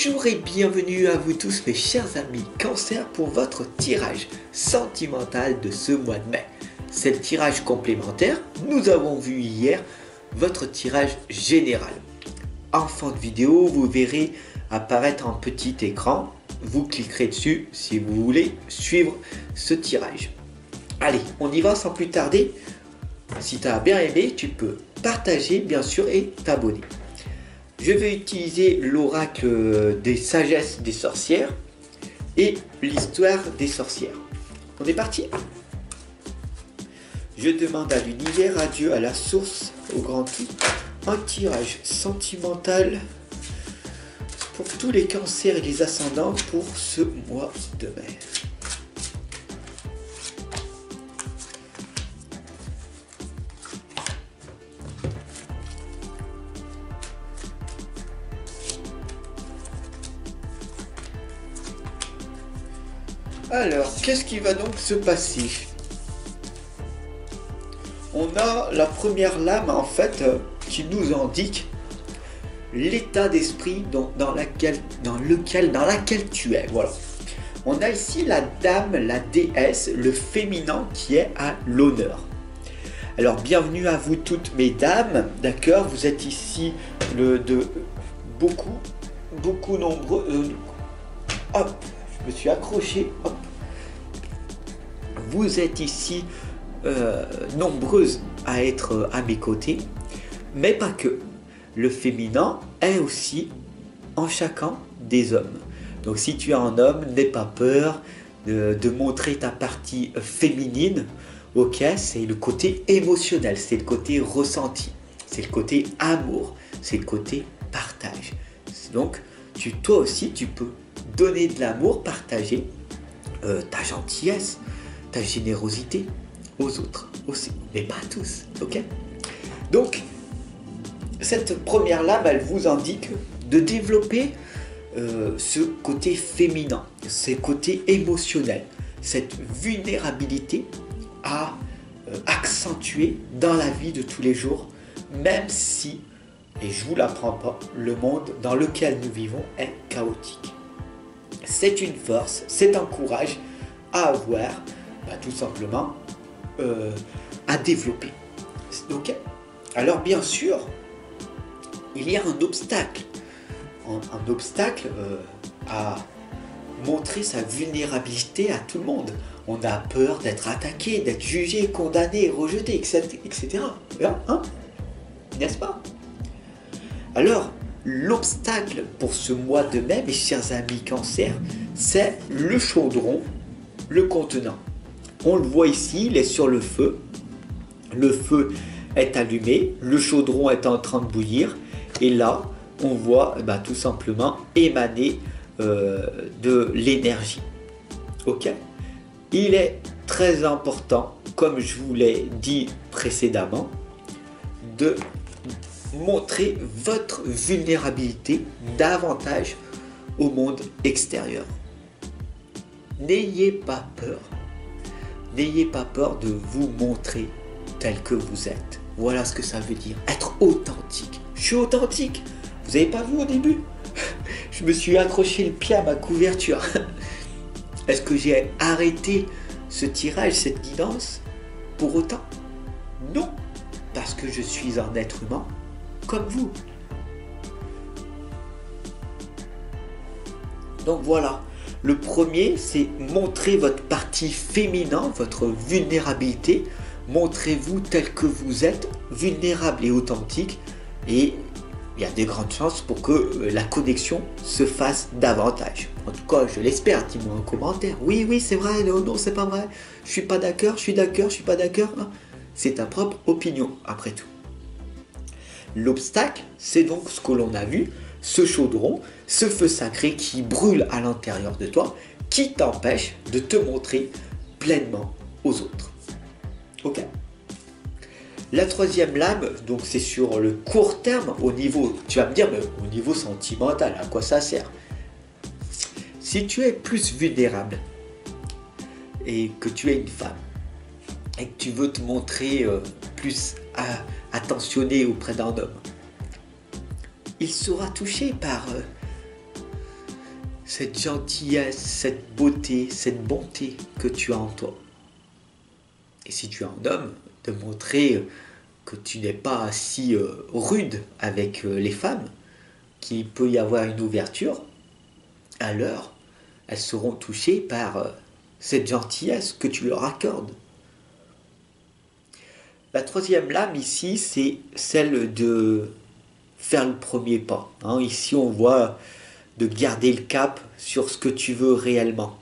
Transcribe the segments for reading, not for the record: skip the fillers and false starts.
Bonjour et bienvenue à vous tous mes chers amis Cancer pour votre tirage sentimental de ce mois de mai. C'est le tirage complémentaire, nous avons vu hier votre tirage général. En fin de vidéo, vous verrez apparaître un petit écran, vous cliquerez dessus si vous voulez suivre ce tirage. Allez, on y va sans plus tarder. Si tu as bien aimé, tu peux partager bien sûr et t'abonner. Je vais utiliser l'oracle des sagesses des sorcières et l'histoire des sorcières. On est parti. Je demande à l'univers, à Dieu, à la source, au grand tout, un tirage sentimental pour tous les cancers et les ascendants pour ce mois de mai. Alors, qu'est-ce qui va donc se passer? On a la première lame en fait qui nous indique l'état d'esprit dans laquelle tu es. Voilà. On a ici la dame, la déesse, le féminin qui est à l'honneur. Alors, bienvenue à vous toutes mesdames, d'accord? Vous êtes ici beaucoup nombreux. Hop, je me suis accroché. Hop. Vous êtes ici nombreuses à être à mes côtés, mais pas que. Le féminin est aussi en chacun des hommes. Donc si tu es un homme, n'aie pas peur de montrer ta partie féminine. Ok, c'est le côté émotionnel, c'est le côté ressenti, c'est le côté amour, c'est le côté partage. Donc toi aussi tu peux donner de l'amour, partager ta gentillesse, ta générosité aux autres aussi, mais pas à tous, ok? Donc, cette première lame, elle vous indique de développer ce côté féminin, ce côté émotionnel, cette vulnérabilité à accentuer dans la vie de tous les jours, même si, et je vous l'apprends pas, le monde dans lequel nous vivons est chaotique. C'est une force, c'est un courage à avoir, tout simplement à développer. Ok. Alors bien sûr, il y a un obstacle à montrer sa vulnérabilité à tout le monde. On a peur d'être attaqué, d'être jugé, condamné, rejeté, etc. Hein? N'est-ce pas? Alors, l'obstacle pour ce mois de mai, mes chers amis Cancer, c'est le chaudron, le contenant. On le voit ici, il est sur le feu. Le feu est allumé, le chaudron est en train de bouillir. Et là, on voit tout simplement émaner de l'énergie. Ok? Il est très important, comme je vous l'ai dit précédemment, de montrer votre vulnérabilité davantage au monde extérieur. N'ayez pas peur. N'ayez pas peur de vous montrer tel que vous êtes. Voilà ce que ça veut dire, être authentique. Je suis authentique. Vous n'avez pas vu au début? Je me suis accroché le pied à ma couverture. Est-ce que j'ai arrêté ce tirage, cette guidance pour autant? Non, parce que je suis un être humain comme vous. Donc voilà. Le premier, c'est montrer votre partie féminin, votre vulnérabilité. Montrez-vous tel que vous êtes, vulnérable et authentique. Et il y a de grandes chances pour que la connexion se fasse davantage. En tout cas, je l'espère. Dis-moi en commentaire. Oui, c'est vrai. Non, c'est pas vrai. Je suis pas d'accord. Je suis d'accord. Je suis pas d'accord. C'est ta propre opinion, après tout. L'obstacle, c'est donc ce que l'on a vu. Ce chaudron, ce feu sacré qui brûle à l'intérieur de toi, qui t'empêche de te montrer pleinement aux autres. Ok? La troisième lame, donc c'est sur le court terme, au niveau, tu vas me dire, mais au niveau sentimental, à quoi ça sert? Si tu es plus vulnérable et que tu es une femme et que tu veux te montrer plus attentionné auprès d'un homme, il sera touché par cette gentillesse, cette beauté, cette bonté que tu as en toi. Et si tu es un homme, de montrer que tu n'es pas si rude avec les femmes, qu'il peut y avoir une ouverture, alors elles seront touchées par cette gentillesse que tu leur accordes. La troisième lame ici, c'est celle de faire le premier pas. Hein. Ici, on voit de garder le cap sur ce que tu veux réellement.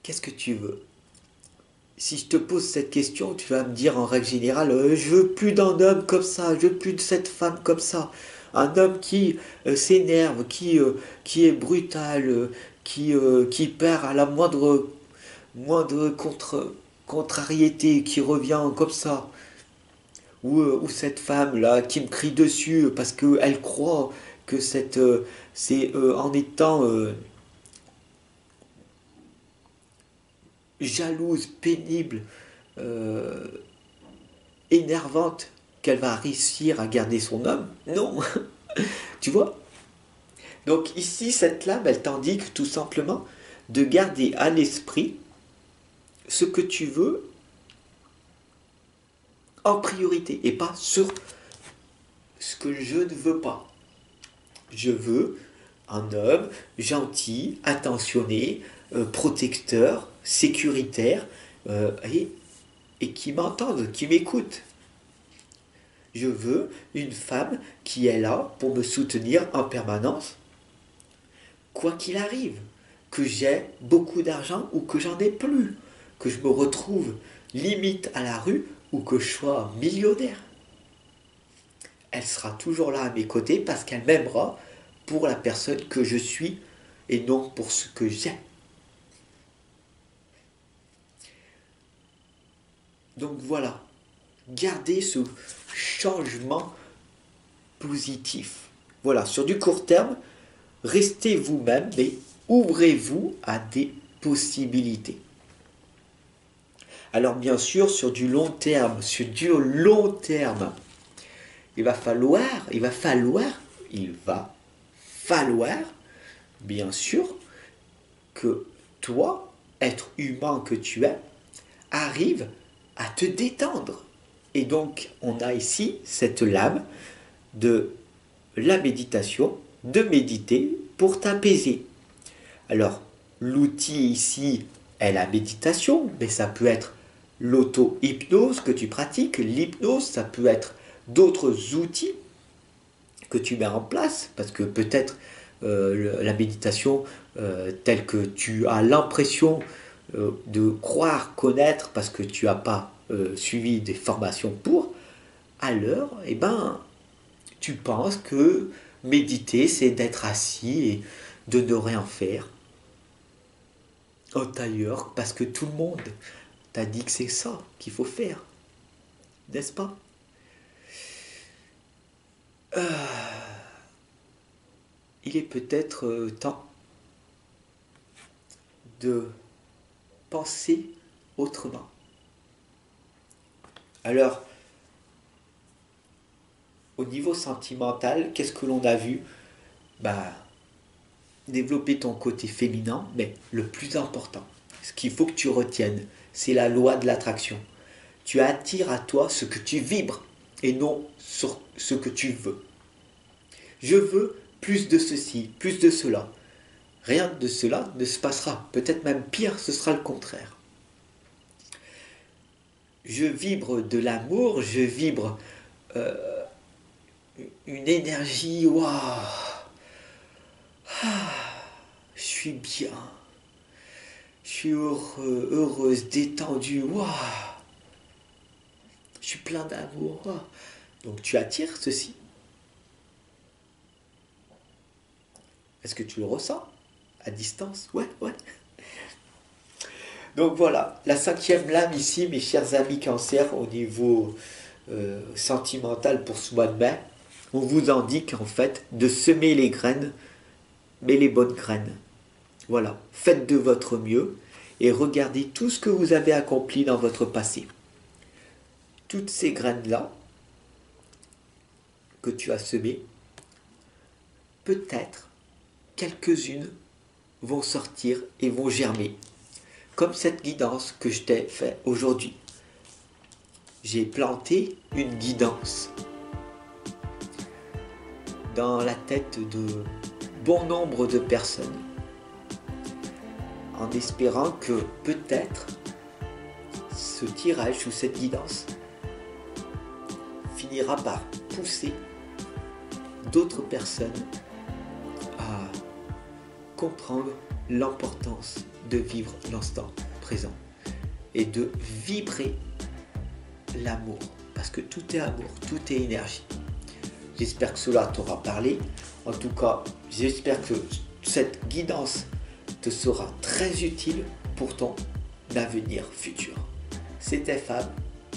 Qu'est-ce que tu veux? Si je te pose cette question, tu vas me dire en règle générale, je veux plus d'un homme comme ça, je veux plus de cette femme comme ça. Un homme qui s'énerve, qui est brutal, qui perd à la moindre contrariété, qui revient comme ça. Ou cette femme-là qui me crie dessus parce qu'elle croit que c'est en étant jalouse, pénible, euh, énervante, qu'elle va réussir à garder son homme. Non, tu vois. Donc ici, cette lame, elle t'indique tout simplement de garder à l'esprit ce que tu veux en priorité et pas sur ce que je ne veux pas. Je veux un homme gentil, attentionné, protecteur, sécuritaire et qui m'entende, qui m'écoute. Je veux une femme qui est là pour me soutenir en permanence, quoi qu'il arrive, que j'ai beaucoup d'argent ou que j'en ai plus, que je me retrouve limite à la rue ou que je sois millionnaire. Elle sera toujours là à mes côtés parce qu'elle m'aimera pour la personne que je suis et non pour ce que j'ai. Donc voilà, gardez ce changement positif. Voilà, sur du court terme, restez vous-même, mais ouvrez-vous à des possibilités. Alors bien sûr, sur du long terme, il va falloir, bien sûr, que toi, être humain que tu es, arrive à te détendre. Et donc, on a ici cette lame de la méditation, de méditer pour t'apaiser. Alors, l'outil ici est la méditation, mais ça peut être l'auto-hypnose que tu pratiques, l'hypnose, ça peut être d'autres outils que tu mets en place, parce que peut-être la méditation telle que tu as l'impression de croire connaître parce que tu n'as pas suivi des formations pour, alors eh ben, tu penses que méditer c'est d'être assis et de ne rien faire en tailleur parce que tout le monde t'a dit que c'est ça qu'il faut faire, n'est-ce pas? Il est peut-être temps de penser autrement. Alors, au niveau sentimental, qu'est-ce que l'on a vu? Bah, développer ton côté féminin, mais le plus important, ce qu'il faut que tu retiennes, c'est la loi de l'attraction. Tu attires à toi ce que tu vibres et non sur ce que tu veux. Je veux plus de ceci, plus de cela. Rien de cela ne se passera. Peut-être même pire, ce sera le contraire. Je vibre de l'amour, je vibre une énergie, waouh, je suis bien, je suis heureux, heureuse, détendue, waouh, je suis plein d'amour. Waouh. Donc tu attires ceci. Est-ce que tu le ressens à distance? Ouais, ouais. Donc voilà, la cinquième lame ici, mes chers amis cancer, au niveau sentimental pour ce mois de mai, on vous indique en fait de semer les graines, mais les bonnes graines. Voilà, faites de votre mieux et regardez tout ce que vous avez accompli dans votre passé. Toutes ces graines-là que tu as semées, peut-être quelques-unes vont sortir et vont germer. Comme cette guidance que je t'ai fait aujourd'hui. J'ai planté une guidance dans la tête de bon nombre de personnes, en espérant que peut-être ce tirage ou cette guidance finira par pousser d'autres personnes à comprendre l'importance de vivre l'instant présent et de vibrer l'amour, parce que tout est amour, tout est énergie. J'espère que cela t'aura parlé. En tout cas, j'espère que cette guidance te sera très utile pour ton avenir futur. C'était Fab,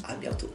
à bientôt.